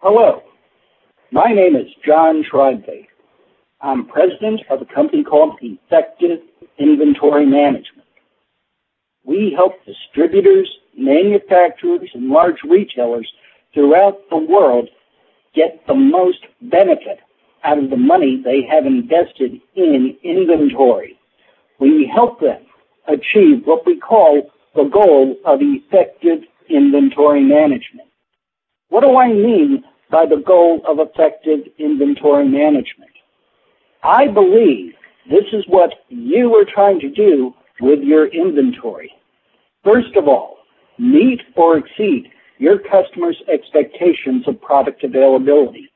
Hello, my name is John Schreibway. I'm president of a company called Effective Inventory Management. We help distributors, manufacturers, and large retailers throughout the world get the most benefit out of the money they have invested in inventory. We help them achieve what we call the goal of effective inventory management. What do I mean by the goal of effective inventory management? I believe this is what you are trying to do with your inventory. First of all, meet or exceed your customers' expectations of product availability.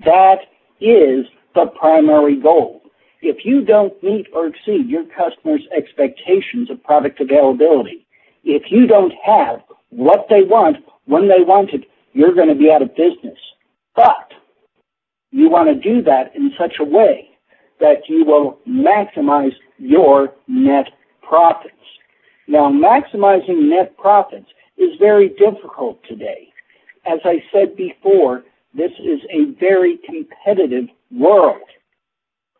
That is the primary goal. If you don't meet or exceed your customers' expectations of product availability, if you don't have what they want when they want it, you're going to be out of business. But you want to do that in such a way that you will maximize your net profits. Now, maximizing net profits is very difficult today. As I said before, this is a very competitive world.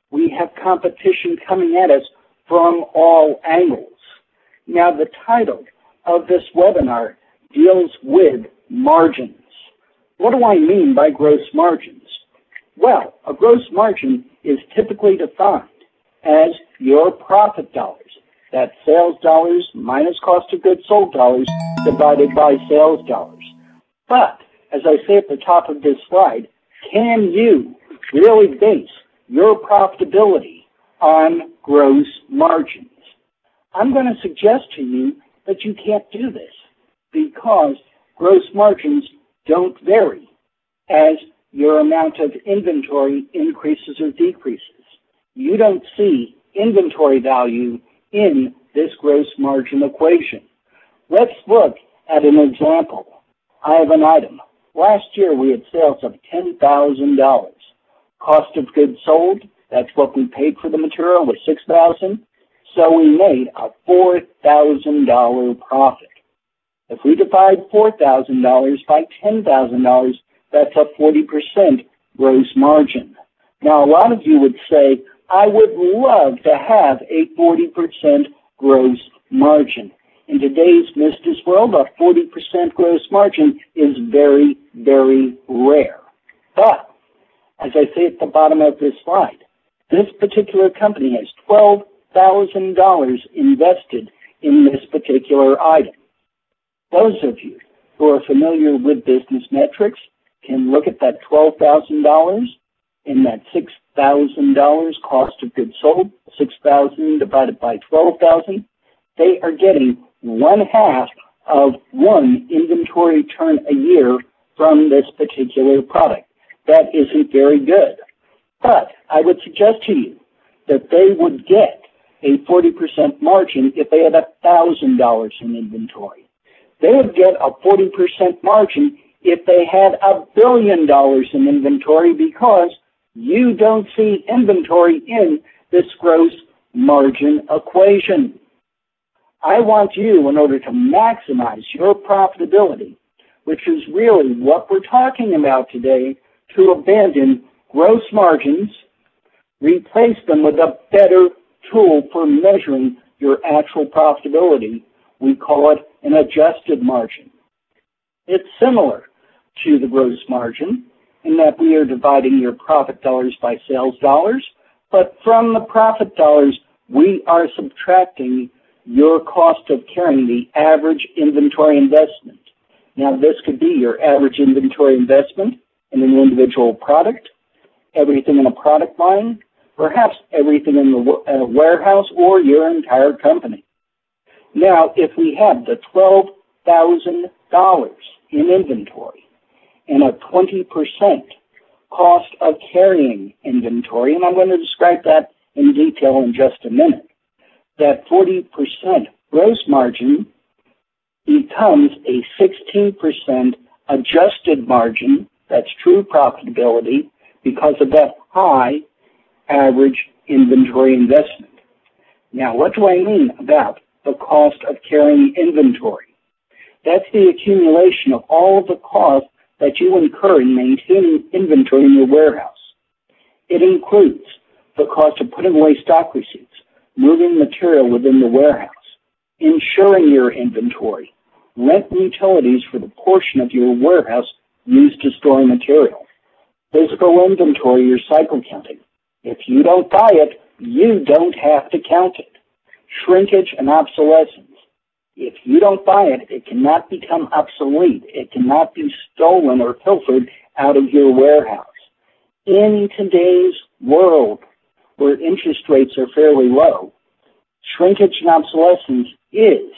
We have competition coming at us from all angles. Now, the title of this webinar deals with margins. What do I mean by gross margins? Well, a gross margin is typically defined as your profit dollars. That's sales dollars minus cost of goods sold dollars divided by sales dollars. But, as I say at the top of this slide, can you really base your profitability on gross margins? I'm going to suggest to you that you can't do this because gross margins don't vary as your amount of inventory increases or decreases. You don't see inventory value in this gross margin equation. Let's look at an example. I have an item. Last year we had sales of $10,000. Cost of goods sold, that's what we paid for the material, was $6,000. So we made a $4,000 profit. If we divide $4,000 by $10,000, that's a 40% gross margin. Now, a lot of you would say, I would love to have a 40% gross margin. In today's business world, a 40% gross margin is very, very rare. But, as I say at the bottom of this slide, this particular company has $12,000 invested in this particular item. Those of you who are familiar with business metrics can look at that $12,000 and that $6,000 cost of goods sold, $6,000 divided by $12,000. They are getting 1/2 of one inventory turn a year from this particular product. That isn't very good. But I would suggest to you that they would get a 40% margin if they had $1,000 in inventory. They would get a 40% margin if they had $1 billion in inventory because you don't see inventory in this gross margin equation. I want you, in order to maximize your profitability, which is really what we're talking about today, to abandon gross margins, replace them with a better tool for measuring your actual profitability. We call it an adjusted margin. It's similar to the gross margin in that we are dividing your profit dollars by sales dollars, but from the profit dollars, we are subtracting your cost of carrying the average inventory investment. Now, this could be your average inventory investment in an individual product, everything in a product line, perhaps everything in the warehouse or your entire company. Now, if we have the $12,000 in inventory and a 20% cost of carrying inventory, and I'm going to describe that in detail in just a minute, that 40% gross margin becomes a 16% adjusted margin. That's true profitability because of that high average inventory investment. Now, what do I mean about the cost of carrying inventory? That's the accumulation of all of the costs that you incur in maintaining inventory in your warehouse. It includes the cost of putting away stock receipts, moving material within the warehouse, insuring your inventory, rent and utilities for the portion of your warehouse used to store material, physical inventory or cycle counting. If you don't buy it, you don't have to count it. Shrinkage and obsolescence. If you don't buy it, it cannot become obsolete. It cannot be stolen or pilfered out of your warehouse. In today's world, where interest rates are fairly low, shrinkage and obsolescence is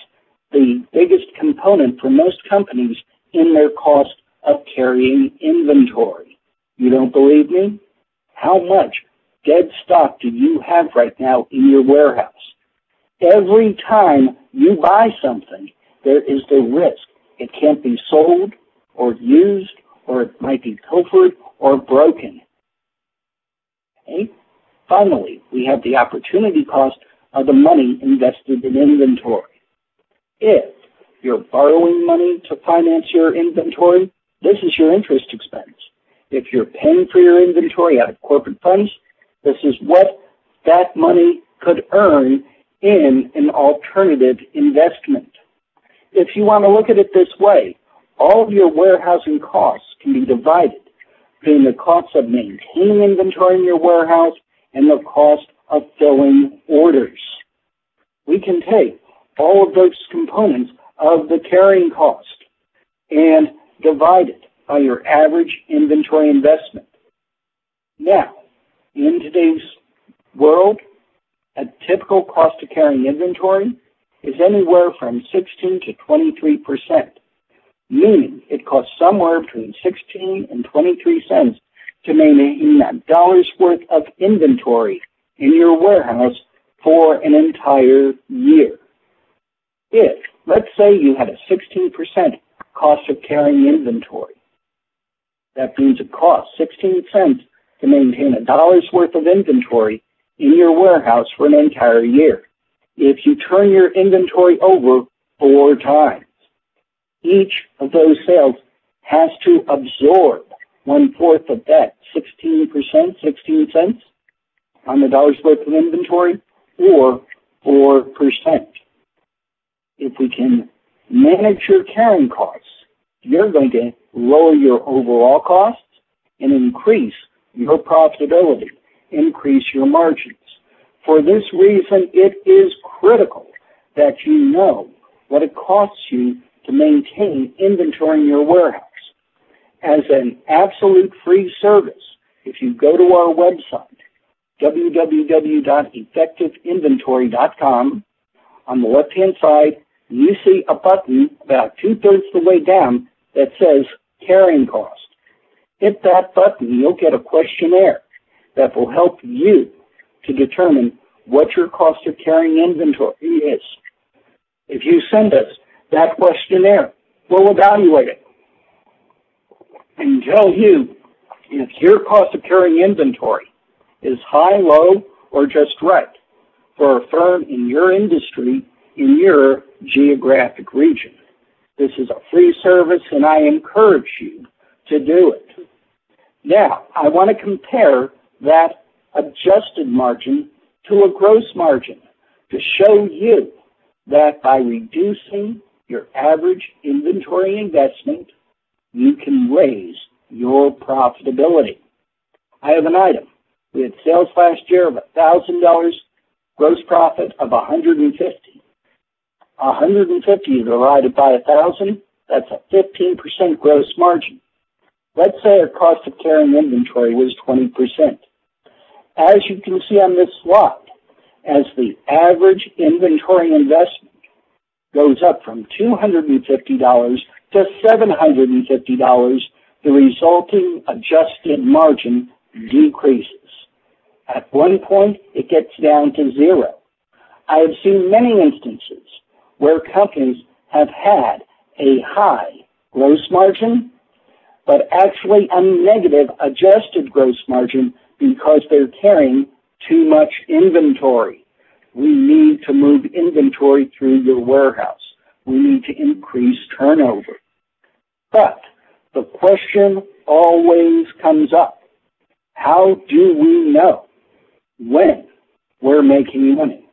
the biggest component for most companies in their cost of carrying inventory. You don't believe me? How much dead stock do you have right now in your warehouse? Every time you buy something, there is the risk. It can't be sold or used, or it might be pilfered or broken. Okay? Finally, we have the opportunity cost of the money invested in inventory. If you're borrowing money to finance your inventory, this is your interest expense. If you're paying for your inventory out of corporate funds, this is what that money could earn in an alternative investment. If you want to look at it this way, all of your warehousing costs can be divided between the costs of maintaining inventory in your warehouse and the cost of filling orders. We can take all of those components of the carrying cost and divide it by your average inventory investment. Now, in today's world, a typical cost of carrying inventory is anywhere from 16 to 23%, meaning it costs somewhere between 16 and 23 cents to maintain a dollar's worth of inventory in your warehouse for an entire year. If, let's say, you had a 16% cost of carrying inventory, that means it costs 16 cents to maintain a dollar's worth of inventory in your warehouse for an entire year. If you turn your inventory over 4 times, each of those sales has to absorb 1/4 of that 16 cents on the dollar's worth of inventory, or 4%. If we can manage your carrying costs, you're going to lower your overall costs and increase your profitability, increase your margins. For this reason, it is critical that you know what it costs you to maintain inventory in your warehouse. As an absolute free service, if you go to our website, www.effectiveinventory.com, on the left-hand side, you see a button about 2/3 the way down that says carrying cost. Hit that button, you'll get a questionnaire that will help you to determine what your cost of carrying inventory is. If you send us that questionnaire, we'll evaluate it and tell you if your cost of carrying inventory is high, low, or just right for a firm in your industry, in your geographic region. This is a free service, and I encourage you to do it. Now, I want to compare that adjusted margin to a gross margin to show you that by reducing your average inventory investment, you can raise your profitability. I have an item. We had sales last year of $1,000, gross profit of $150. 150 divided by 1,000, that's a 15% gross margin. Let's say our cost of carrying inventory was 20%. As you can see on this slide, as the average inventory investment goes up from $250 to $750, the resulting adjusted margin decreases. At one point, it gets down to 0. I have seen many instances where companies have had a high gross margin, but actually a negative adjusted gross margin because they're carrying too much inventory. We need to move inventory through your warehouse. We need to increase turnover. But the question always comes up. How do we know when we're making money?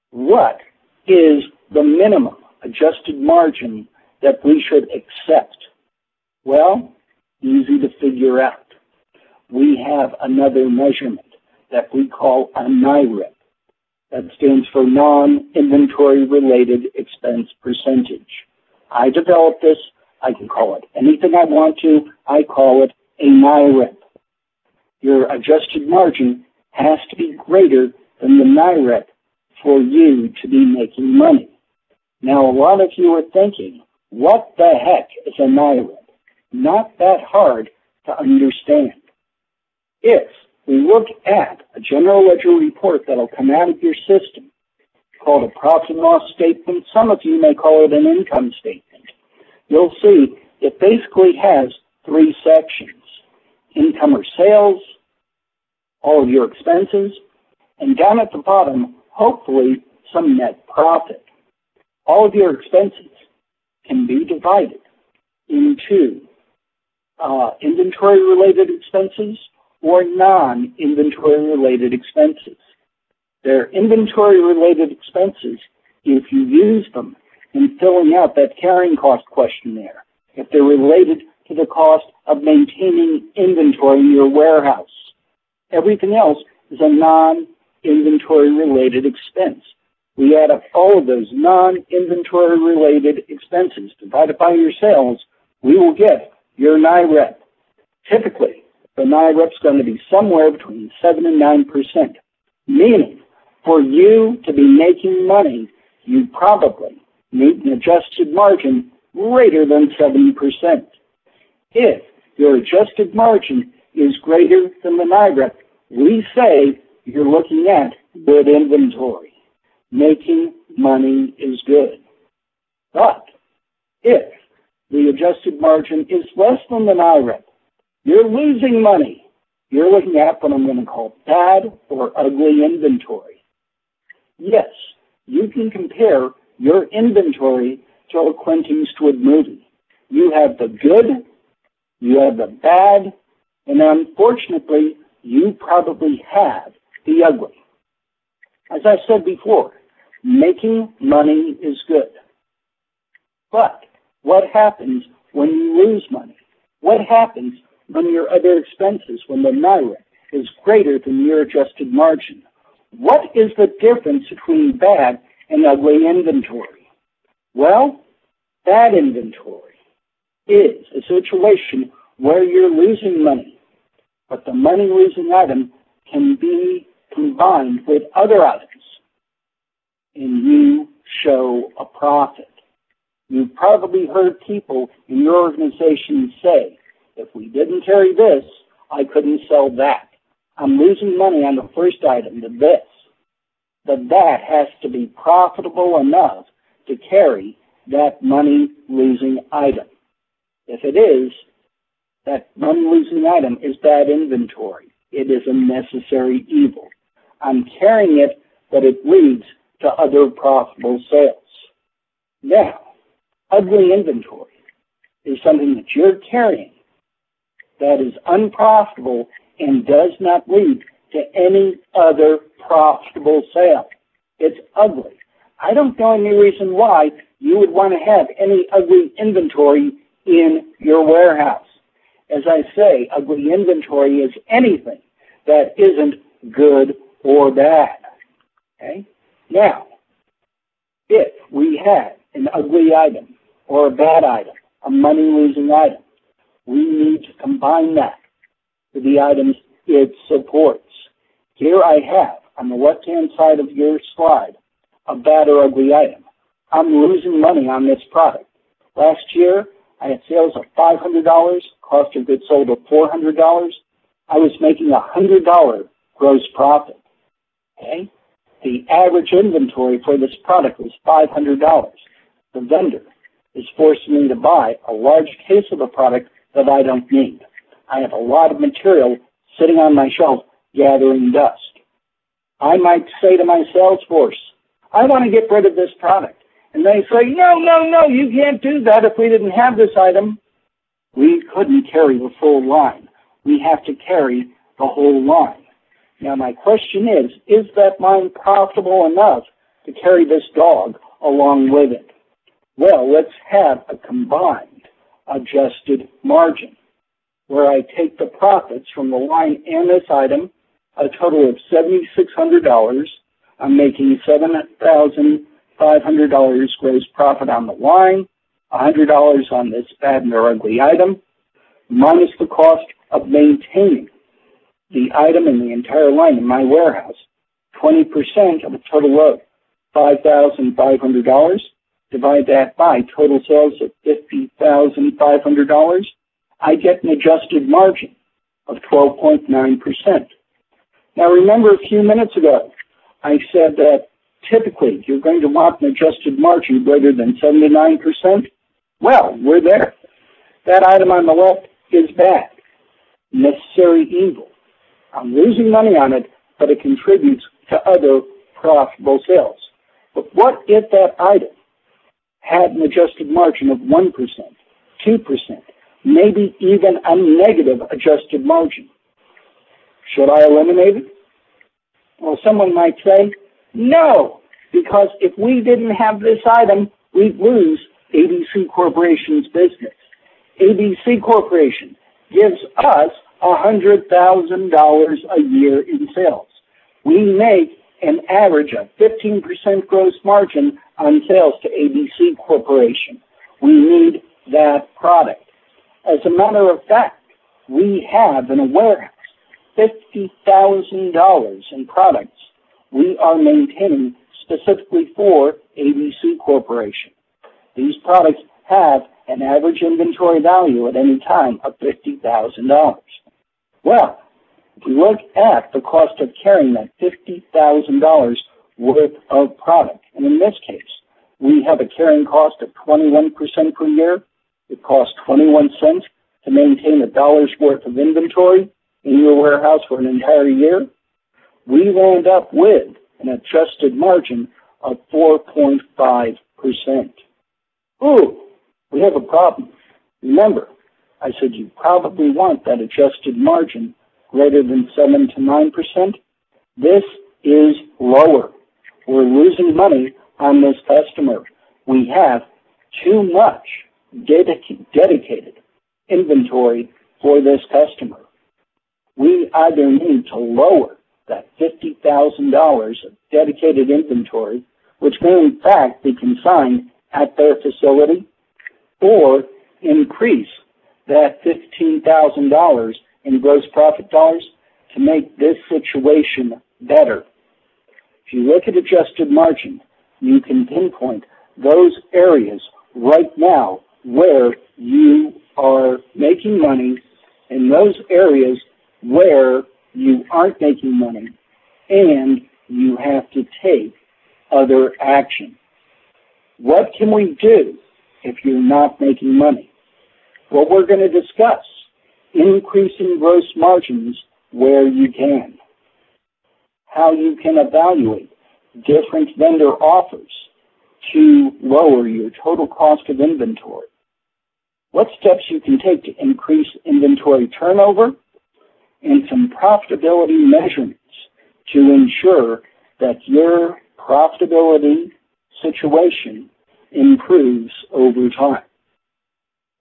What is the minimum adjusted margin that we should accept? Well, easy to figure out. We have another measurement that we call a NAV-X. That stands for non-inventory related expense percentage. I developed this. I can call it anything I want to. I call it a NAV-X. Your adjusted margin has to be greater than the NAV-X for you to be making money. Now, a lot of you are thinking, what the heck is a NAV-X? Not that hard to understand. If we look at a general ledger report that'll come out of your system called a profit and loss statement, some of you may call it an income statement, you'll see it basically has three sections: income or sales, all of your expenses, and down at the bottom, hopefully, some net profit. All of your expenses can be divided into inventory-related expenses or non-inventory-related expenses. They're inventory-related expenses if you use them in filling out that carrying cost questionnaire, if they're related to the cost of maintaining inventory in your warehouse. Everything else is a non-inventory-related expense. We add up all of those non-inventory-related expenses divided by your sales, we will get your NAV-X. Typically, the NAV-X is going to be somewhere between 7 and 9%, meaning for you to be making money, you probably need an adjusted margin greater than 70%. If your adjusted margin is greater than the NAV-X, we say you're looking at good inventory. Making money is good. But if the adjusted margin is less than the NAV-X, you're losing money. You're looking at what I'm going to call bad or ugly inventory. Yes, you can compare your inventory to a Clint Eastwood movie. You have the good, you have the bad, and unfortunately, you probably have the ugly. As I said before, making money is good. But what happens when you lose money? What happens when your other expenses, when the NAV-X is greater than your adjusted margin? What is the difference between bad and ugly inventory? Well, bad inventory is a situation where you're losing money, but the money-losing item can be combined with other items, and you show a profit. You've probably heard people in your organization say, if we didn't carry this, I couldn't sell that. I'm losing money on the first item, the this. But that has to be profitable enough to carry that money-losing item. If it is, that money-losing item is bad inventory. It is a necessary evil. I'm carrying it, but it leads to other profitable sales. Now, ugly inventory is something that you're carrying that is unprofitable and does not lead to any other profitable sale. It's ugly. I don't know any reason why you would want to have any ugly inventory in your warehouse. As I say, ugly inventory is anything that isn't good or bad. Okay? Now, if we had an ugly item or a bad item, a money-losing item, we need to combine that with the items it supports. Here I have, on the left-hand side of your slide, a bad or ugly item. I'm losing money on this product. Last year, I had sales of $500, cost of goods sold of $400. I was making a $100 gross profit. Okay? The average inventory for this product was $500. The vendor is forcing me to buy a large case of a product that I don't need. I have a lot of material sitting on my shelf gathering dust. I might say to my sales force, I want to get rid of this product. And they say, no, you can't do that if we didn't have this item. We couldn't carry the full line. We have to carry the whole line. Now my question is that line profitable enough to carry this dog along with it? Well, let's have a combined adjusted margin where I take the profits from the line and this item, a total of $7,600. I'm making $7,500 gross profit on the line, $100 on this bad and ugly item, minus the cost of maintaining the item and the entire line in my warehouse, 20% of a total of $5,500. Divide that by total sales of $50,500. I get an adjusted margin of 12.9%. Now remember a few minutes ago, I said that typically you're going to want an adjusted margin greater than 7 to 9%. Well, we're there. That item on the left is bad, necessary evil. I'm losing money on it, but it contributes to other profitable sales. But what if that item had an adjusted margin of 1%, 2%, maybe even a negative adjusted margin? Should I eliminate it? Well, someone might say, no, because if we didn't have this item, we'd lose ABC Corporation's business. ABC Corporation gives us $100,000 a year in sales. We make an average of 15% gross margin on sales to ABC Corporation. We need that product. As a matter of fact, we have in a warehouse $50,000 in products we are maintaining specifically for ABC Corporation. These products have an average inventory value at any time of $50,000. Well, if we look at the cost of carrying that $50,000 worth of product, and in this case, we have a carrying cost of 21% per year. It costs 21 cents to maintain $1 worth of inventory in your warehouse for an entire year. We end up with an adjusted margin of 4.5%. Ooh, we have a problem. Remember, I said you probably want that adjusted margin greater than 7 to 9%. This is lower. We're losing money on this customer. We have too much dedicated inventory for this customer. We either need to lower that $50,000 of dedicated inventory, which may in fact be consigned at their facility, or increase that $15,000 in gross profit dollars to make this situation better. If you look at adjusted margin, you can pinpoint those areas right now where you are making money and those areas where you aren't making money and you have to take other action. What can we do if you're not making money? Well, we're going to discuss increasing gross margins where you can, how you can evaluate different vendor offers to lower your total cost of inventory, what steps you can take to increase inventory turnover, and some profitability measurements to ensure that your profitability situation improves over time.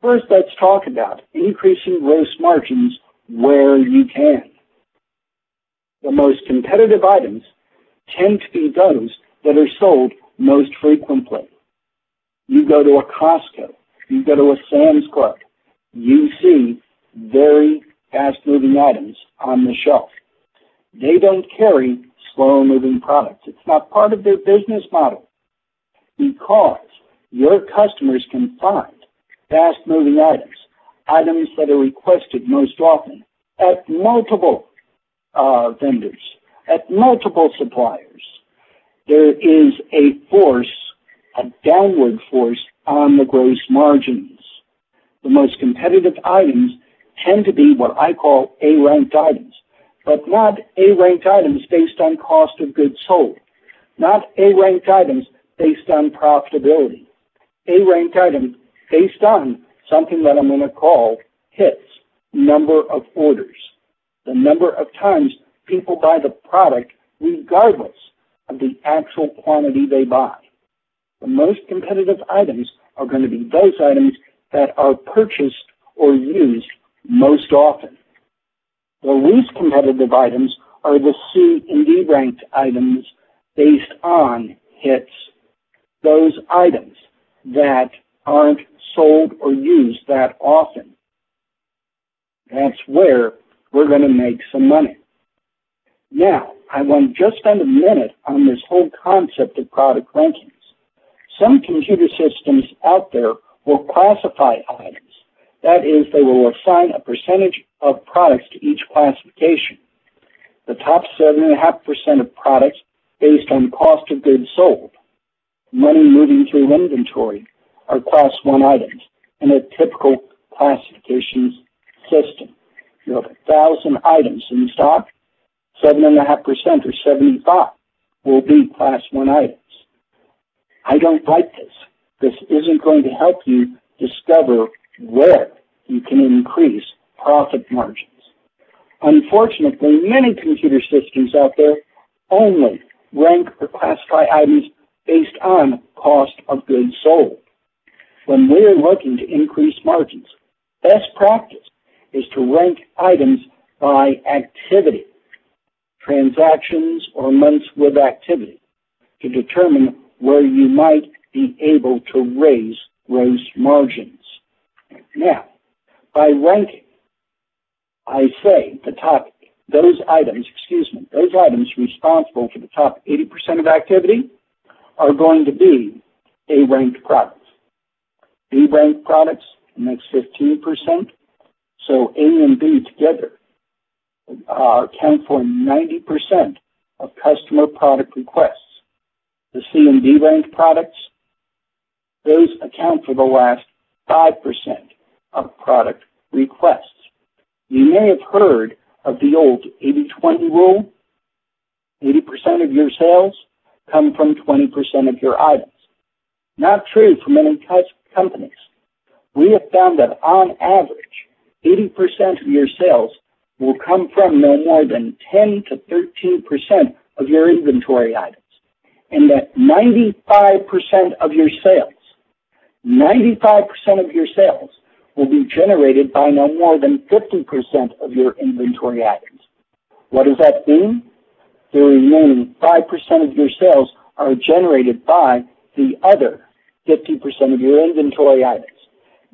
First, let's talk about increasing gross margins where you can. The most competitive items tend to be those that are sold most frequently. You go to a Costco, you go to a Sam's Club, you see very fast-moving items on the shelf. They don't carry slow-moving products. It's not part of their business model because your customers can find fast-moving items, items that are requested most often at multiple vendors, at multiple suppliers. There is a force, a downward force on the gross margins. The most competitive items tend to be what I call A-ranked items, but not A-ranked items based on cost of goods sold, not A-ranked items based on profitability, A-ranked items based on something that I'm going to call hits, number of orders, the number of times people buy the product regardless of the actual quantity they buy. The most competitive items are going to be those items that are purchased or used most often. The least competitive items are the C and D ranked items based on hits, those items that aren't sold or used that often. That's where we're going to make some money. Now, I want to just spend a minute on this whole concept of product rankings. Some computer systems out there will classify items. That is, they will assign a percentage of products to each classification. The top 7.5% of products based on cost of goods sold, money moving through inventory, are Class 1 items in a typical classifications system. You have 1,000 items in stock, 7.5% or 75 will be Class 1 items. I don't like this. This isn't going to help you discover where you can increase profit margins. Unfortunately, many computer systems out there only rank or classify items based on cost of goods sold. When we're looking to increase margins, best practice is to rank items by activity, transactions or months with activity, to determine where you might be able to raise gross margins. Now, by ranking, I say those items responsible for the top 80% of activity are going to be A-ranked products. B-ranked products, the next 15%. So A and B together account for 90% of customer product requests. The C and D ranked products, those account for the last 5% of product requests. You may have heard of the old 80-20 rule. 80% of your sales come from 20% of your items. Not true for many companies. We have found that on average, 80% of your sales will come from no more than 10 to 13% of your inventory items. And that 95% of your sales will be generated by no more than 50% of your inventory items. What does that mean? The remaining 5% of your sales are generated by the other 50% of your inventory items.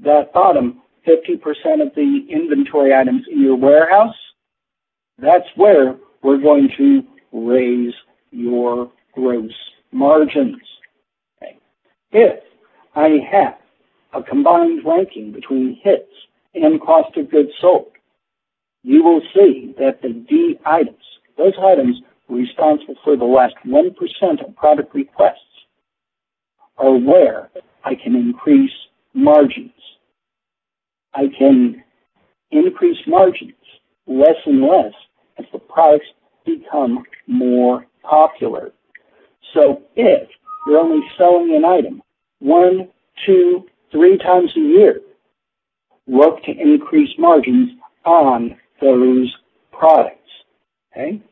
That bottom 50% of the inventory items in your warehouse, that's where we're going to raise your gross margins. Okay. If I have a combined ranking between hits and cost of goods sold, you will see that the D items, those items responsible for the last 1% of product requests, are where I can increase margins. I can increase margins less and less as the products become more popular. So if you're only selling an item 1, 2, 3 times a year, look to increase margins on those products. Okay?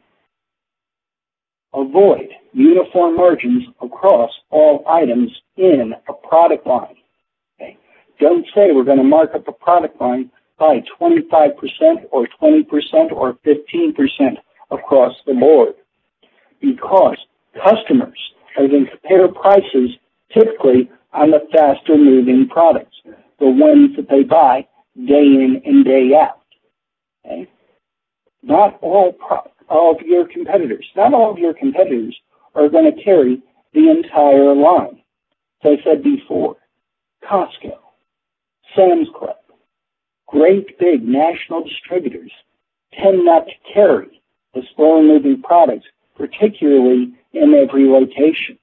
Avoid uniform margins across all items in a product line. Okay? Don't say we're going to mark up a product line by 25% or 20% or 15% across the board, because customers are going to compare prices typically on the faster moving products, the ones that they buy day in and day out. Okay? Not all of your competitors are going to carry the entire line. As I said before, Costco, Sam's Club, great big national distributors tend not to carry the slow-moving products, particularly in every location.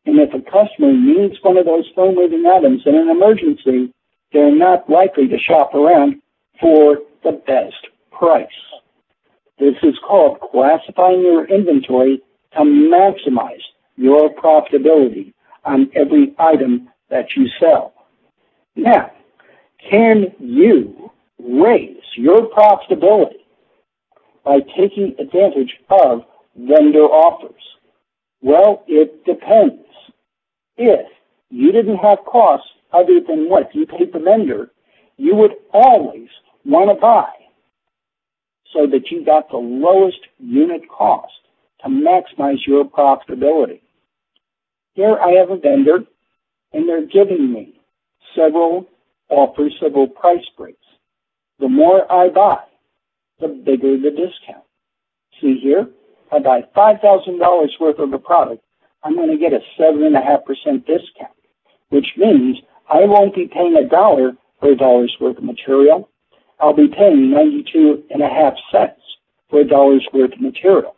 And if a customer needs one of those slow-moving items in an emergency, they're not likely to shop around for the best price. This is called classifying your inventory to maximize your profitability on every item that you sell. Now, Can you raise your profitability by taking advantage of vendor offers? Well, it depends. If you didn't have costs other than what you paid the vendor, you would always want to buy so that you got the lowest unit cost to maximize your profitability. Here I have a vendor, and they're giving me several offers, several price breaks. The more I buy, the bigger the discount. See here, if I buy $5,000 worth of the product, I'm going to get a 7.5% discount, which means I won't be paying $1 for $1 worth of material. I'll be paying 92.5 cents for $1 worth of material.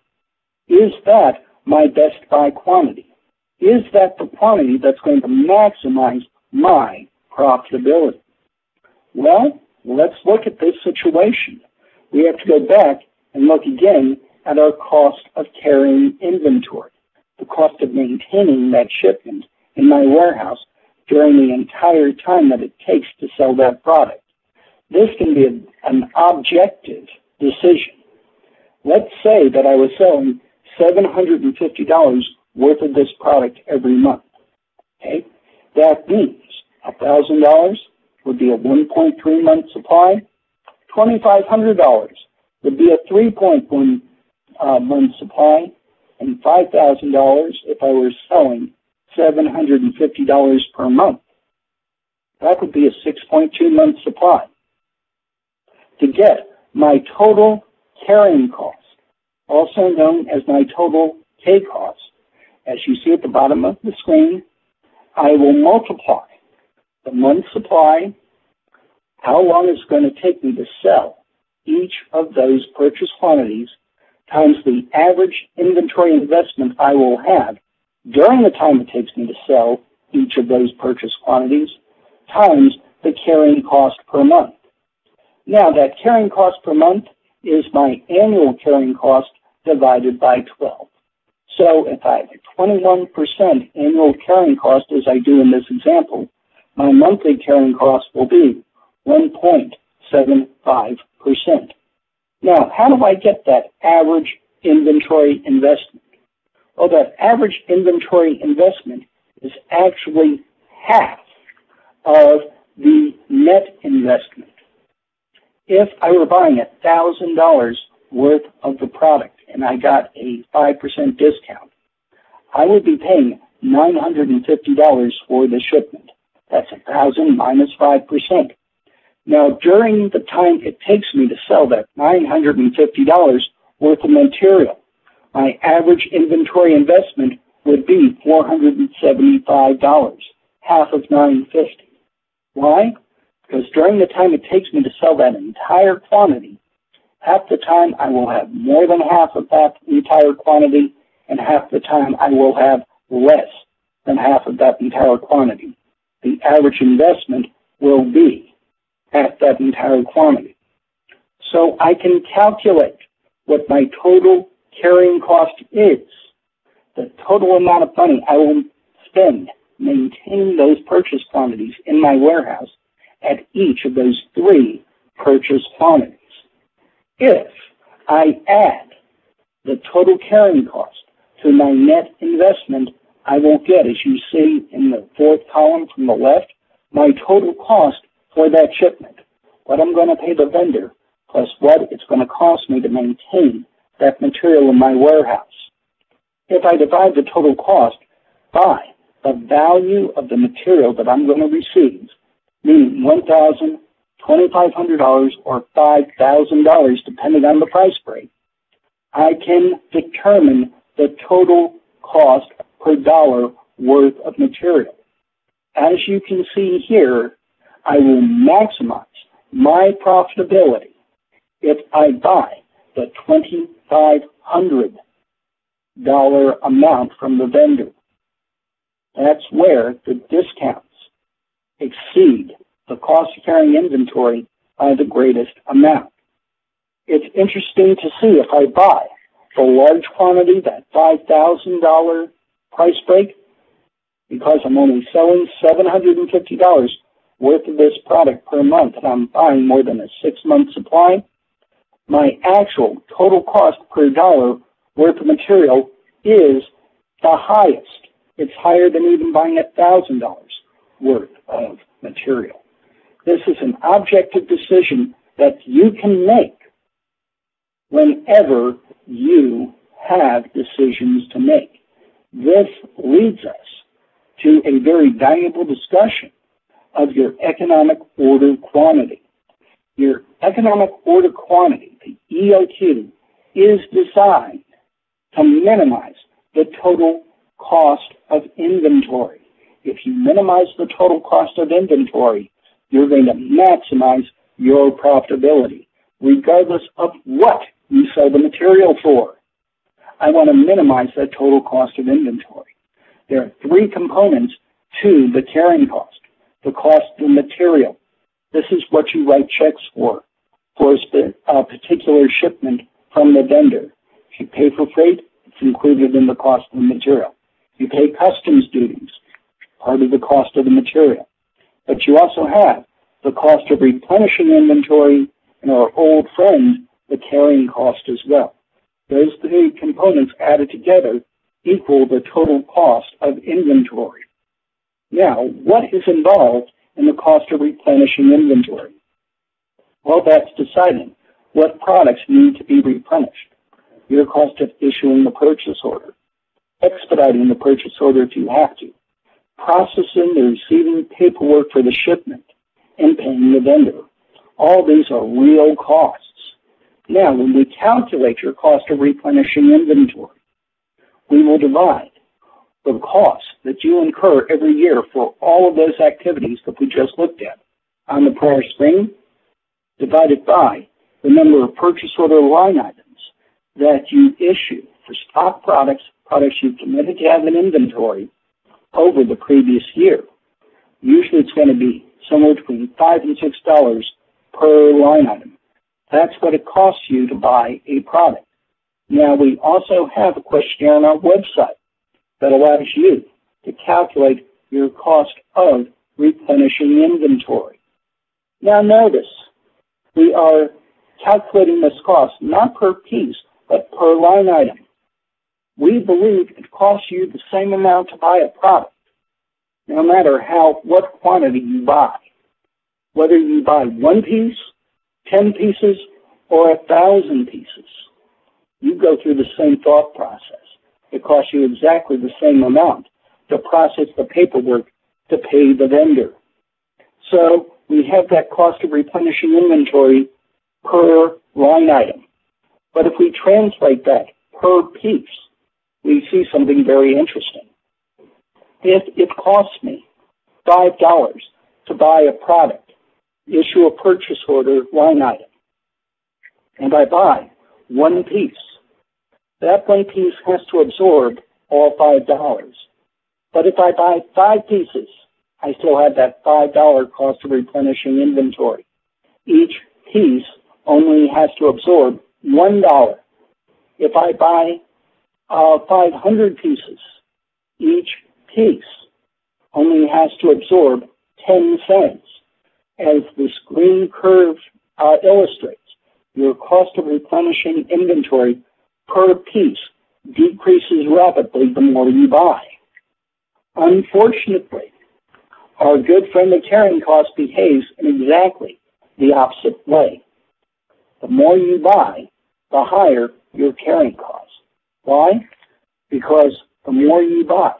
Is that my best buy quantity? Is that the quantity that's going to maximize my profitability? Well, let's look at this situation. We have to go back and look again at our cost of carrying inventory, the cost of maintaining that shipment in my warehouse during the entire time that it takes to sell that product. This can be an objective decision. Let's say that I was selling $750 worth of this product every month. Okay? That means $1,000 would be a 1.3 month supply. $2,500 would be a 3.1 month supply. And $5,000 if I were selling $750 per month. That would be a 6.2 month supply. To get my total carrying cost, also known as my total K cost, as you see at the bottom of the screen, I will multiply the month supply, how long it's going to take me to sell each of those purchase quantities, times the average inventory investment I will have during the time it takes me to sell each of those purchase quantities, times the carrying cost per month. Now, that carrying cost per month is my annual carrying cost divided by 12. So if I have a 21% annual carrying cost, as I do in this example, my monthly carrying cost will be 1.75%. Now, how do I get that average inventory investment? Well, that average inventory investment is actually half of the net investment. If I were buying $1,000 worth of the product and I got a 5% discount, I would be paying $950 for the shipment. That's $1,000 minus 5%. Now, during the time it takes me to sell that $950 worth of material, my average inventory investment would be $475, half of $950. Why? Because during the time it takes me to sell that entire quantity, half the time I will have more than half of that entire quantity, and half the time I will have less than half of that entire quantity. The average investment will be at that entire quantity. So I can calculate what my total carrying cost is, the total amount of money I will spend maintaining those purchase quantities in my warehouse at each of those three purchase quantities. If I add the total carrying cost to my net investment, I will get, as you see in the fourth column from the left, my total cost for that shipment, what I'm going to pay the vendor, plus what it's going to cost me to maintain that material in my warehouse. If I divide the total cost by the value of the material that I'm going to receive, meaning $1,000, $2,500, or $5,000, depending on the price break, I can determine the total cost per dollar worth of material. As you can see here, I will maximize my profitability if I buy the $2,500 amount from the vendor. That's where the discounts exceed the cost of carrying inventory by the greatest amount. It's interesting to see if I buy the large quantity, that $5,000 price break, because I'm only selling $750 worth of this product per month and I'm buying more than a 6-month supply, my actual total cost per dollar worth of material is the highest. It's higher than even buying $1,000 worth of material. This is an objective decision that you can make whenever you have decisions to make. This leads us to a very valuable discussion of your economic order quantity. Your economic order quantity, the EOQ, is designed to minimize the total cost of inventory. If you minimize the total cost of inventory, you're going to maximize your profitability, regardless of what you sell the material for. I want to minimize that total cost of inventory. There are 3 components to the carrying cost. The cost of the material. This is what you write checks for a particular shipment from the vendor. If you pay for freight, it's included in the cost of the material. You pay customs duties, part of the cost of the material. But you also have the cost of replenishing inventory and our old friend, the carrying cost as well. Those 3 components added together equal the total cost of inventory. Now, what is involved in the cost of replenishing inventory? Well, that's deciding what products need to be replenished, your cost of issuing the purchase order, expediting the purchase order if you have to, processing and receiving paperwork for the shipment, and paying the vendor. All these are real costs. Now, when we calculate your cost of replenishing inventory, we will divide the cost that you incur every year for all of those activities that we just looked at on the prior screen, divided by the number of purchase order line items that you issue for stock products you've committed to have in inventory over the previous year. Usually it's going to be somewhere between $5 and $6 per line item. That's what it costs you to buy a product. Now, we also have a questionnaire on our website that allows you to calculate your cost of replenishing inventory. Now notice, we are calculating this cost not per piece, but per line item. We believe it costs you the same amount to buy a product, no matter what quantity you buy. Whether you buy 1 piece, 10 pieces, or 1,000 pieces, you go through the same thought process. It costs you exactly the same amount to process the paperwork to pay the vendor. So we have that cost of replenishing inventory per line item. But if we translate that per piece, we see something very interesting. If it costs me $5 to buy a product, issue a purchase order line item, and I buy 1 piece, that 1 piece has to absorb all $5. But if I buy 5 pieces, I still have that $5 cost of replenishing inventory. Each piece only has to absorb $1. If I buy 500 pieces, each piece only has to absorb 10 cents. As the green curve illustrates, your cost of replenishing inventory per piece decreases rapidly the more you buy. Unfortunately, our good friend the carrying cost behaves in exactly the opposite way. The more you buy, the higher your carrying cost. Why? Because the more you buy,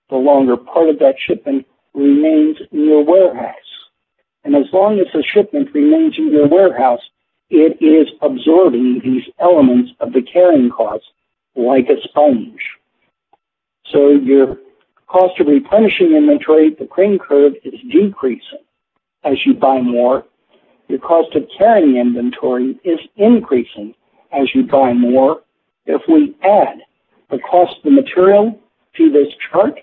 the longer part of that shipment remains in your warehouse. And as long as the shipment remains in your warehouse, it is absorbing these elements of the carrying cost like a sponge. So your cost of replenishing inventory, the green curve, is decreasing as you buy more. Your cost of carrying inventory is increasing as you buy more. If we add the cost of the material to this chart,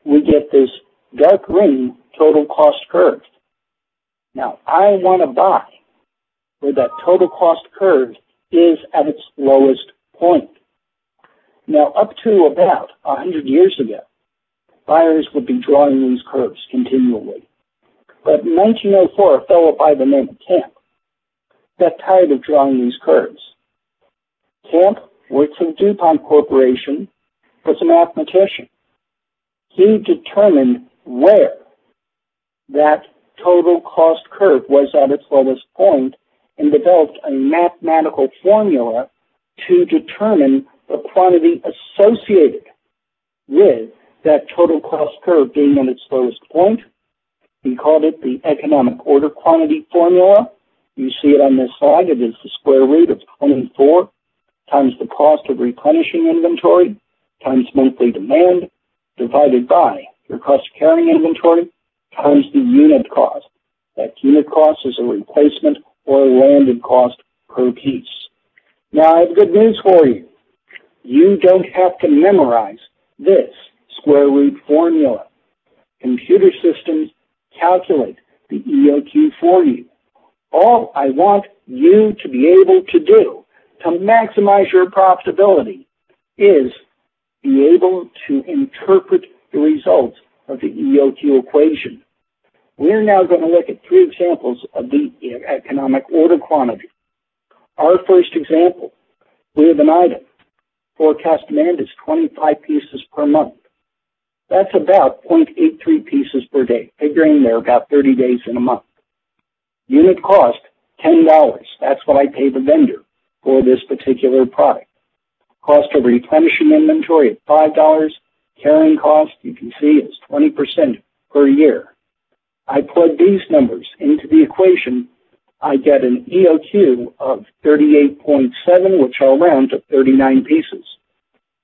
we get this dark green total cost curve. Now, I want to buy where that total cost curve is at its lowest point. Now, up to about 100 years ago, buyers would be drawing these curves continually. But in 1904, a fellow by the name of Camp got tired of drawing these curves. Camp worked for the DuPont Corporation, was a mathematician. He determined where that total cost curve was at its lowest point and developed a mathematical formula to determine the quantity associated with that total cost curve being at its lowest point. He called it the economic order quantity formula. You see it on this slide. It is the square root of 24 times the cost of replenishing inventory times monthly demand divided by your cost of carrying inventory times the unit cost. That unit cost is a replacement or landed cost per piece. Now, I have good news for you. You don't have to memorize this square root formula. Computer systems calculate the EOQ for you. All I want you to be able to do to maximize your profitability is be able to interpret the results of the EOQ equation. We're now going to look at 3 examples of the economic order quantity. Our first example, we have an item. Forecast demand is 25 pieces per month. That's about 0.83 pieces per day, figuring there are about 30 days in a month. Unit cost, $10. That's what I pay the vendor for this particular product. Cost of replenishing inventory at $5. Carrying cost, you can see, is 20% per year. I plug these numbers into the equation. I get an EOQ of 38.7, which I'll round to 39 pieces.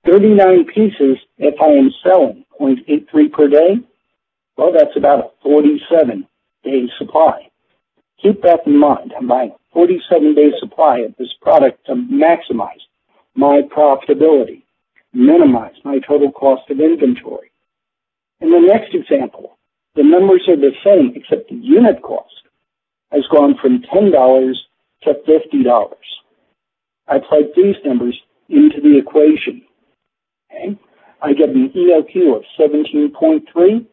39 pieces, if I am selling 0.83 per day, well, that's about a 47-day supply. Keep that in mind. I'm buying a 47-day supply of this product to maximize my profitability, minimize my total cost of inventory. In the next example, the numbers are the same, except the unit cost has gone from $10 to $50. I plug these numbers into the equation. Okay? I get an EOQ of 17.3,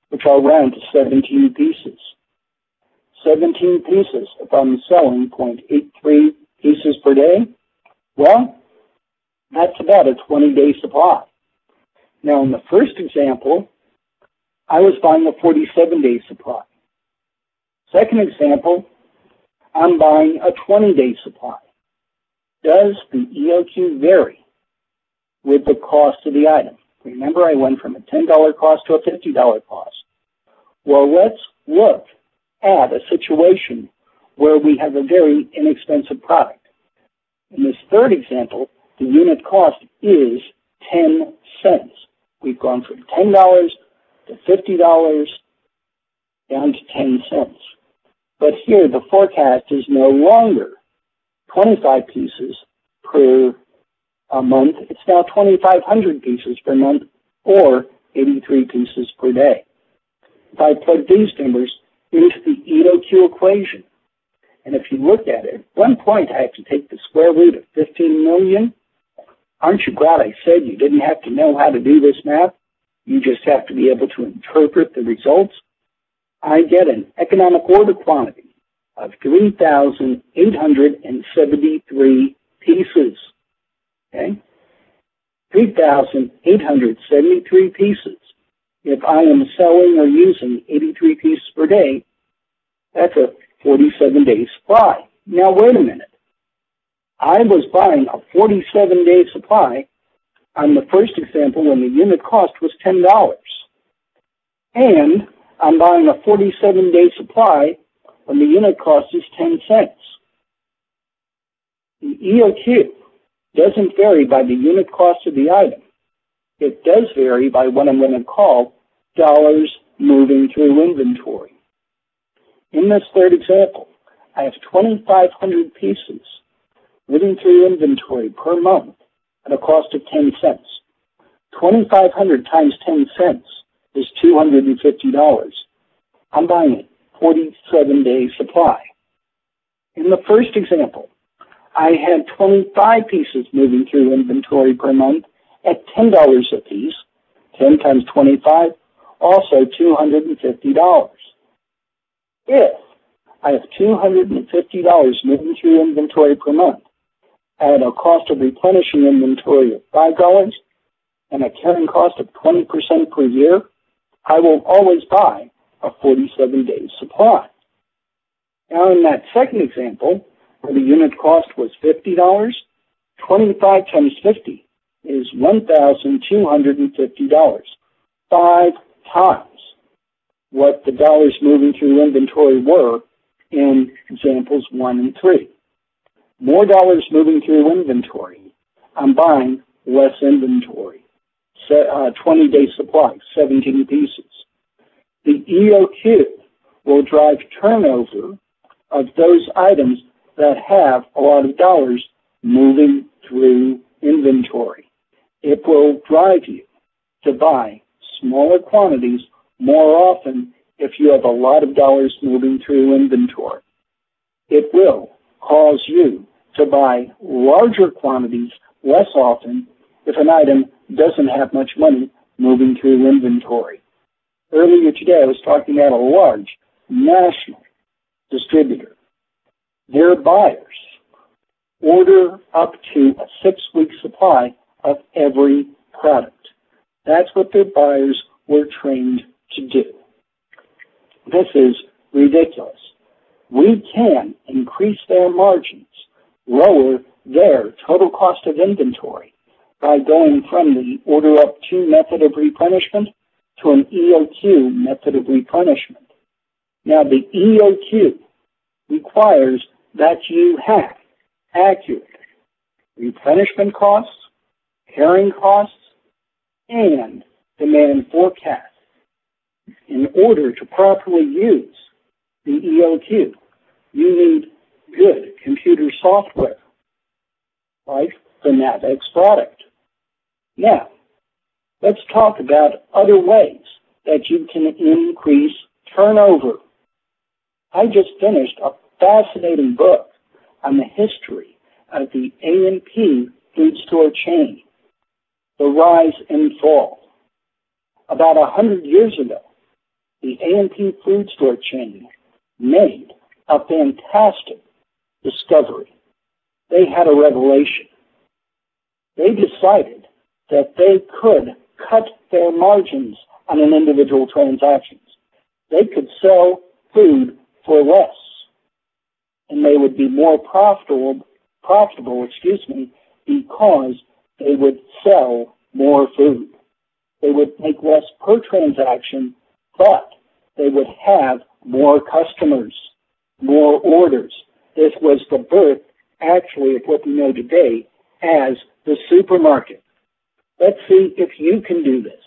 which I'll round to 17 pieces. 17 pieces, if I'm selling 0.83 pieces per day, well, that's about a 20-day supply. Now, in the first example, I was buying a 47-day supply. Second example, I'm buying a 20-day supply. Does the EOQ vary with the cost of the item? Remember, I went from a $10 cost to a $50 cost. Well, let's look at a situation where we have a very inexpensive product. In this third example, the unit cost is 10 cents. We've gone from $10 to $50 down to 10 cents. But here the forecast is no longer 25 pieces per month. It's now 2,500 pieces per month or 83 pieces per day. If I plug these numbers into the EOQ equation, and if you look at it, at one point I have to take the square root of 15 million. Aren't you glad I said you didn't have to know how to do this math? You just have to be able to interpret the results. I get an economic order quantity of 3,873 pieces. Okay? 3,873 pieces. If I am selling or using 83 pieces per day, that's a 47-day supply. Now, wait a minute. I was buying a 47-day supply on the first example when the unit cost was $10. And I'm buying a 47-day supply when the unit cost is 10 cents. The EOQ doesn't vary by the unit cost of the item. It does vary by what I'm going to call dollars moving through inventory. In this third example, I have 2,500 pieces moving through inventory per month at a cost of 10 cents. 2,500 times 10 cents is $250. I'm buying a 47-day supply. In the first example, I had 25 pieces moving through inventory per month at $10 a piece. 10 times 25, also $250. If I have $250 moving through inventory per month at a cost of replenishing inventory of $5 and a carrying cost of 20% per year, I will always buy a 47-day supply. Now, in that second example, where the unit cost was $50, 25 times 50 is $1,250, 5 times what the dollars moving through inventory were in examples 1 and 3. More dollars moving through inventory, I'm buying less inventory. 20-day supply, 17 pieces. The EOQ will drive turnover of those items that have a lot of dollars moving through inventory. It will drive you to buy smaller quantities more often if you have a lot of dollars moving through inventory. It will cause you to buy larger quantities less often if an item doesn't have much money moving through inventory. Earlier today, I was talking about a large national distributor. Their buyers order up to a 6-week supply of every product. That's what their buyers were trained to do. This is ridiculous. We can increase their margins, lower their total cost of inventory by going from the order up to method of replenishment to an EOQ method of replenishment. Now, the EOQ requires that you have accurate replenishment costs, carrying costs, and demand forecasts. In order to properly use the EOQ, you need good computer software, like the NAV-X product. Now, let's talk about other ways that you can increase turnover. I just finished a fascinating book on the history of the A&P food store chain, the rise and fall. About 100 years ago, the A&P food store chain made a fantastic discovery. They had a revelation. They decided that they could cut their margins on an individual transactions. They could sell food for less, and they would be more profitable, because they would sell more food. They would make less per transaction, but they would have more customers, more orders. This was the birth, actually, of what we know today as the supermarket. Let's see if you can do this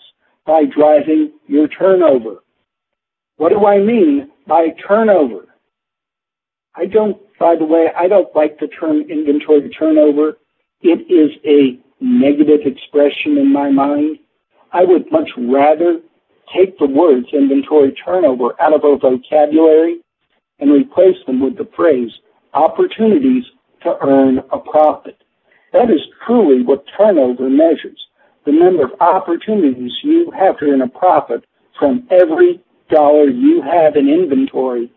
by driving your turnover. What do I mean by turnover? I don't like the term inventory turnover. It is a negative expression in my mind. I would much rather take the words inventory turnover out of our vocabulary and replace them with the phrase opportunities to earn a profit. That is truly what turnover measures, the number of opportunities you have to earn a profit from every dollar you have in inventory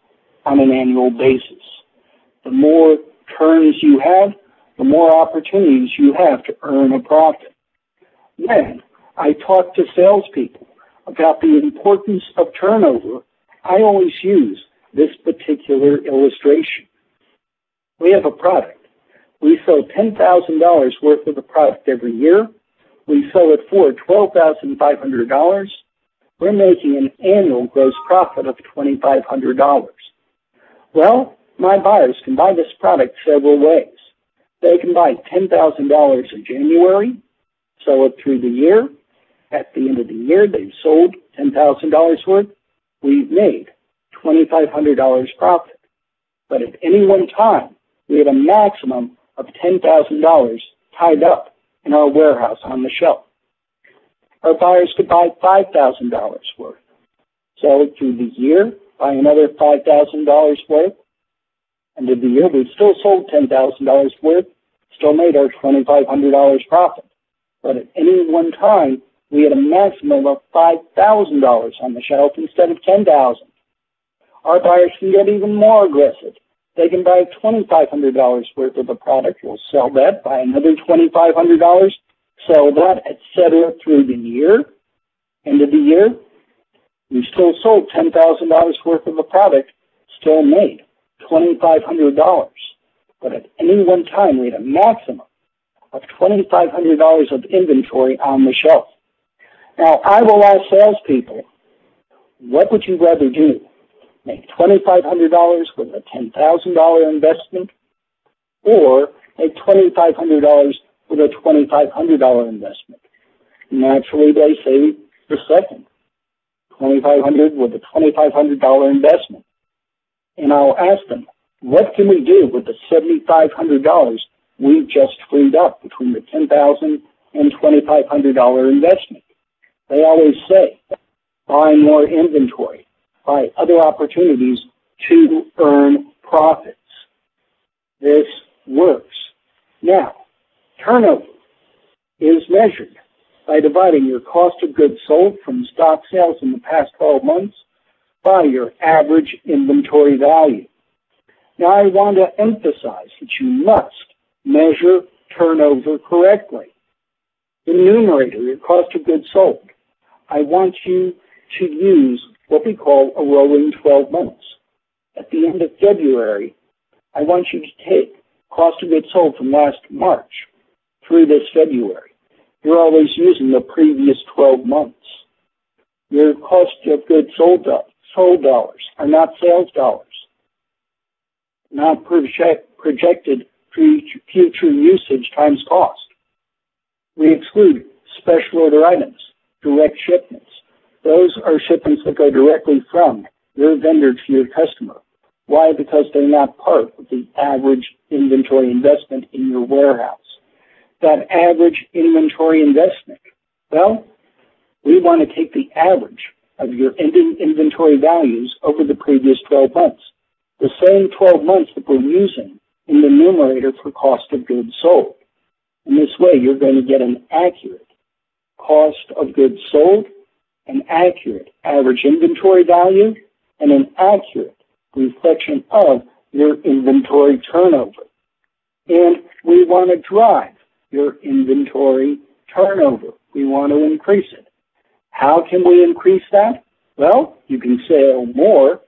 on an annual basis. The more turns you have, the more opportunities you have to earn a profit. When I talk to salespeople about the importance of turnover, I always use this particular illustration. We have a product. We sell $10,000 worth of the product every year. We sell it for $12,500. We're making an annual gross profit of $2,500. Well, my buyers can buy this product several ways. They can buy $10,000 in January, sell it through the year. At the end of the year, they've sold $10,000 worth. We've made $2,500 profit. But at any one time, we had a maximum of $10,000 tied up in our warehouse on the shelf. Our buyers could buy $5,000 worth. Sell it through the year, buy another $5,000 worth. End of the year, we've still sold $10,000 worth, still made our $2,500 profit. But at any one time, we had a maximum of $5,000 on the shelf instead of $10,000. Our buyers can get even more aggressive. They can buy $2,500 worth of a product. We'll sell that, buy another $2,500, sell that, etc. through the year. End of the year, we still sold $10,000 worth of a product, still made $2,500. But at any one time, we had a maximum of $2,500 of inventory on the shelf. Now, I will ask salespeople, what would you rather do? Make $2,500 with a $10,000 investment, or make $2,500 with a $2,500 investment? Naturally, they say the second, $2,500 with a $2,500 investment. And I'll ask them, what can we do with the $7,500 we've just freed up between the $10,000 and $2,500 investment? They always say, buy more inventory, buy other opportunities to earn profits. This works. Now, turnover is measured by dividing your cost of goods sold from stock sales in the past 12 months by your average inventory value. Now, I want to emphasize that you must measure turnover correctly. The numerator, your cost of goods sold, I want you to use what we call a rolling 12 months. At the end of February, I want you to take cost of goods sold from last March through this February. You're always using the previous 12 months. Your cost of goods sold dollars are not sales dollars, not projected future usage times cost. We exclude special order items, direct shipments. Those are shipments that go directly from your vendor to your customer. Why? Because they're not part of the average inventory investment in your warehouse. That average inventory investment, well, we want to take the average of your ending inventory values over the previous 12 months. The same 12 months that we're using in the numerator for cost of goods sold. In this way, you're going to get an accurate cost of goods sold, an accurate average inventory value, and an accurate reflection of your inventory turnover. And we want to drive your inventory turnover. We want to increase it. How can we increase that? Well, you can sell more,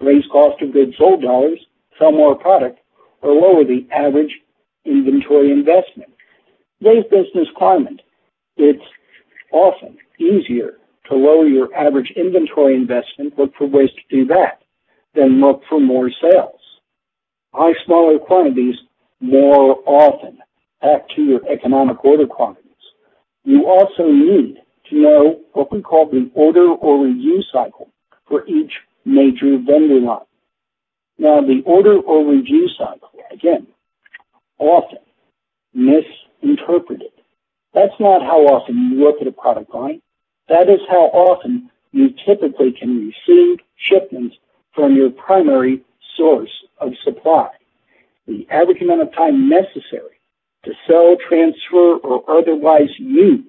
raise cost of goods sold dollars, sell more product, or lower the average inventory investment. Today's business climate, it's often easier to lower your average inventory investment, look for ways to do that, than look for more sales. Buy smaller quantities more often, back to your economic order quantities. You also need to know what we call the order or review cycle for each major vendor line. Now, the order or review cycle, again, often misinterpreted. That's not how often you look at a product line. That is how often you typically can receive shipments from your primary source of supply. The average amount of time necessary to sell, transfer, or otherwise use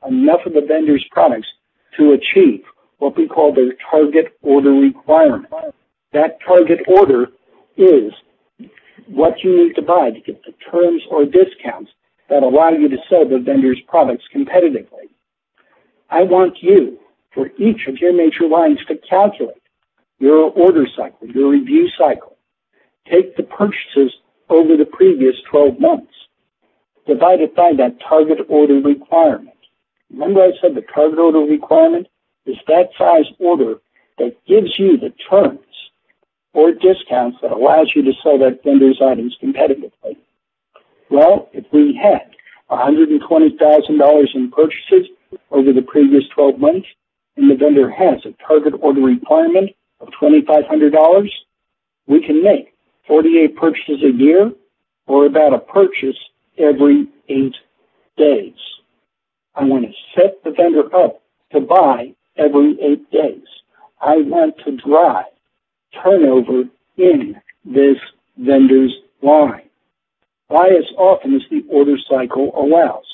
enough of the vendor's products to achieve what we call their target order requirement. That target order is what you need to buy to get the terms or discounts that allow you to sell the vendor's products competitively. I want you, for each of your major lines, to calculate your order cycle, your review cycle. Take the purchases over the previous 12 months. Divide it by that target order requirement. Remember I said the target order requirement is that size order that gives you the terms or discounts that allows you to sell that vendor's items competitively. Well, if we had $120,000 in purchases over the previous 12 months, and the vendor has a target order requirement of $2,500, we can make 48 purchases a year, or about a purchase every 8 days. I want to set the vendor up to buy every 8 days. I want to drive turnover in this vendor's line. Buy as often as the order cycle allows.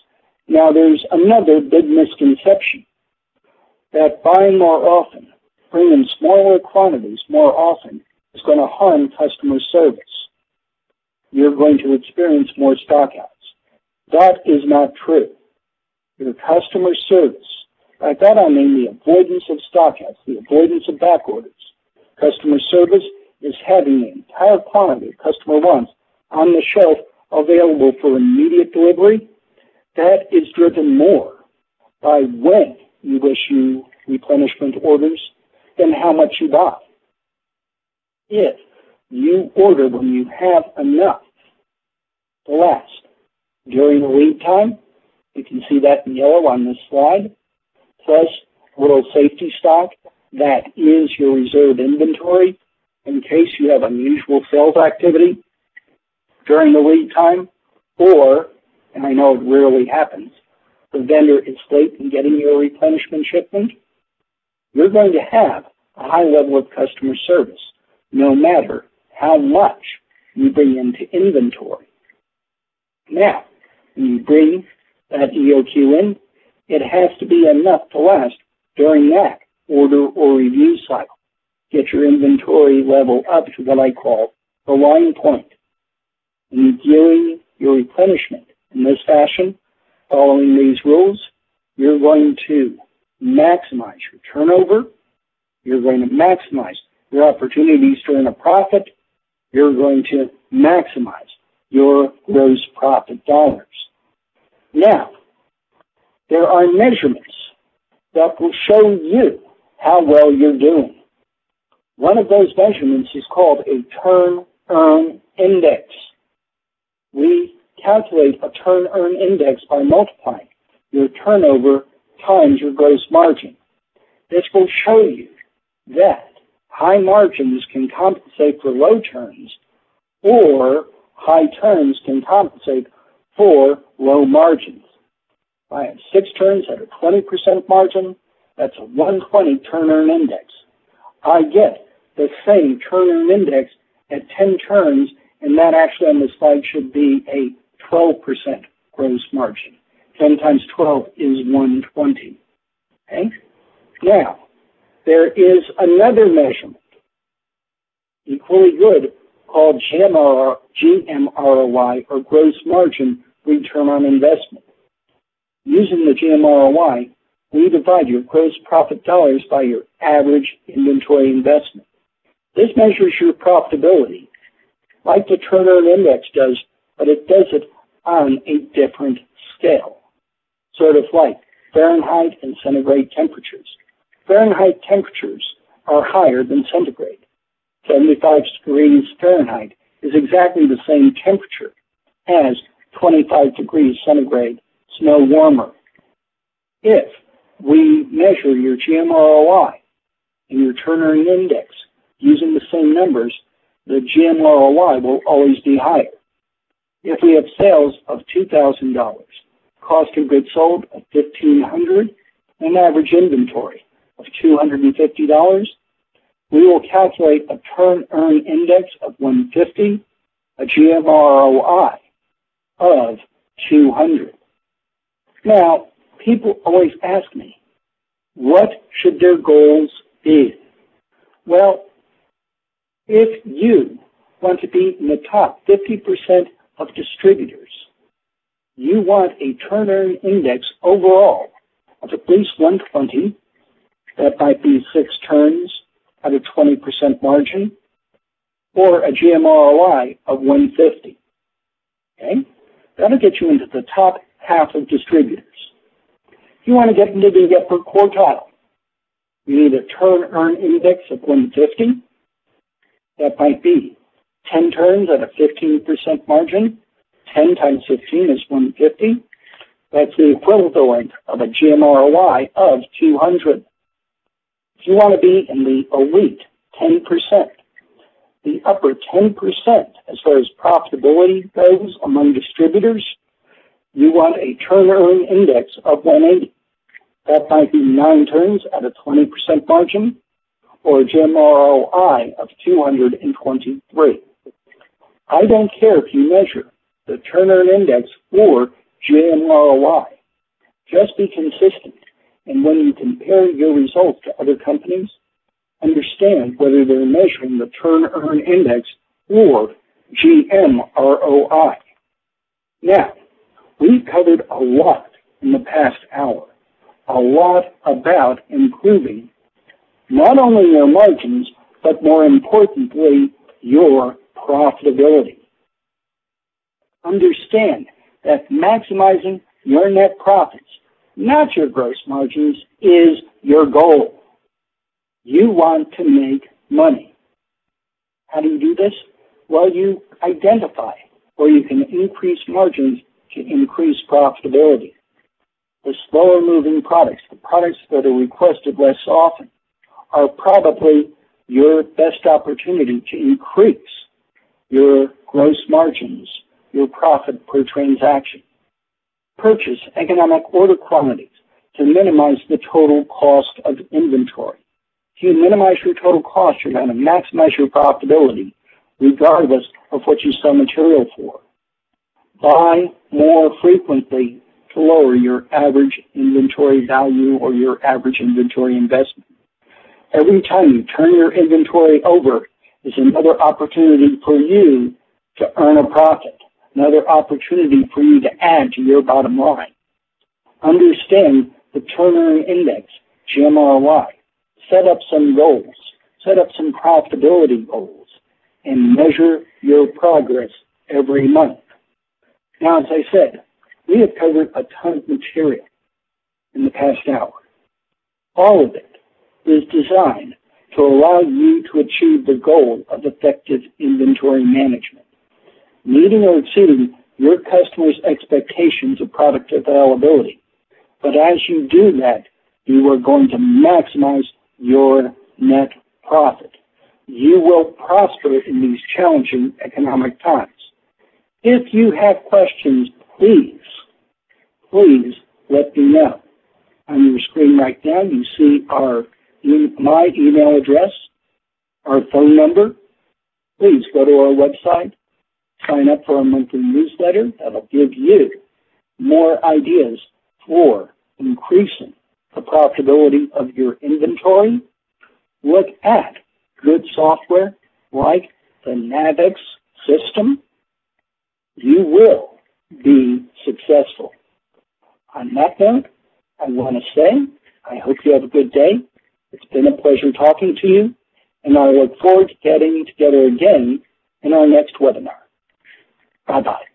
Now, there's another big misconception that buying more often bring in smaller quantities more often is going to harm customer service. You're going to experience more stockouts. That is not true. Your customer service, by that I mean the avoidance of stockouts, the avoidance of back orders. Customer service is having the entire quantity a customer wants on the shelf available for immediate delivery. That is driven more by when you issue replenishment orders than how much you buy. If you order when you have enough to last during the lead time, you can see that in yellow on this slide, plus a little safety stock, that is your reserve inventory in case you have unusual sales activity during the lead time, or, and I know it rarely happens, the vendor is late in getting your replenishment shipment, you're going to have a high level of customer service, no matter how much you bring into inventory. Now, when you bring that EOQ in, it has to be enough to last during that order or review cycle. Get your inventory level up to what I call the line point. And doing your replenishment in this fashion, following these rules, you're going to maximize your turnover. You're going to maximize your opportunities to earn a profit. You're going to maximize your gross profit dollars. Now, there are measurements that will show you how well you're doing. One of those measurements is called a turn-earn index. We calculate a turn-earn index by multiplying your turnover times your gross margin. This will show you that high margins can compensate for low turns, or high turns can compensate for low margins. If I have 6 turns at a 20% margin, that's a 120 turn-earn index. I get the same turn-earn index at 10 turns, and that actually on the slide should be a 12% gross margin. 10 times 12 is 120. Okay? Now, there is another measurement, equally good, called GMROI, or gross margin return on investment. Using the GMROI, we divide your gross profit dollars by your average inventory investment. This measures your profitability like the turn-earn index does, but it does it on a different scale, sort of like Fahrenheit and centigrade temperatures. Fahrenheit temperatures are higher than centigrade. 75 degrees Fahrenheit is exactly the same temperature as 25 degrees centigrade, it's no warmer. If we measure your GMROI and your turn-earn index using the same numbers, the GMROI will always be higher. If we have sales of $2,000, cost of goods sold of $1,500, and average inventory of $250, we will calculate a turn-earn index of 150, a GMROI of 200. Now, people always ask me, what should their goals be? Well, if you want to be in the top 50% of distributors, you want a turn-earn index overall of at least 120. That might be 6 turns at a 20% margin, or a GMROI of 150. Okay? That'll get you into the top half of distributors. If you want to get into the upper quartile, you need a turn-earn index of 150. That might be 10 turns at a 15% margin. 10 times 15 is 150. That's the equivalent of a GMROI of 200. If you want to be in the elite 10%, the upper 10% as far as profitability goes among distributors, you want a turn-earn index of 180. That might be 9 turns at a 20% margin, or a GMROI of 223. I don't care if you measure the turn-earn index or GMROI. Just be consistent. And when you compare your results to other companies, understand whether they're measuring the Turn-Earn Index or GMROI. Now, we've covered a lot in the past hour, a lot about improving not only your margins, but more importantly, your profitability. Understand that maximizing your net profits, not your gross margins, is your goal. You want to make money. How do you do this? Well, you identify where you can increase margins to increase profitability. The slower moving products, the products that are requested less often, are probably your best opportunity to increase your gross margins, your profit per transaction. Purchase economic order quantities to minimize the total cost of inventory. If you minimize your total cost, you're going to maximize your profitability regardless of what you sell material for. Buy more frequently to lower your average inventory value or your average inventory investment. Every time you turn your inventory over is another opportunity for you to earn a profit, another opportunity for you to add to your bottom line. Understand the Turn-Earn Index, GMROI. Set up some goals, set up some profitability goals, and measure your progress every month. Now, as I said, we have covered a ton of material in the past hour. All of it is designed to allow you to achieve the goal of effective inventory management, meeting or exceeding your customers' expectations of product availability. But as you do that, you are going to maximize your net profit. You will prosper in these challenging economic times. If you have questions, please let me know. On your screen right now, you see my email address, our phone number. Please go to our website, sign up for our monthly newsletter. That'll give you more ideas for increasing the profitability of your inventory. Look at good software like the NAV-X system. You will be successful. On that note, I want to say I hope you have a good day. It's been a pleasure talking to you, and I look forward to getting together again in our next webinar. Bye-bye.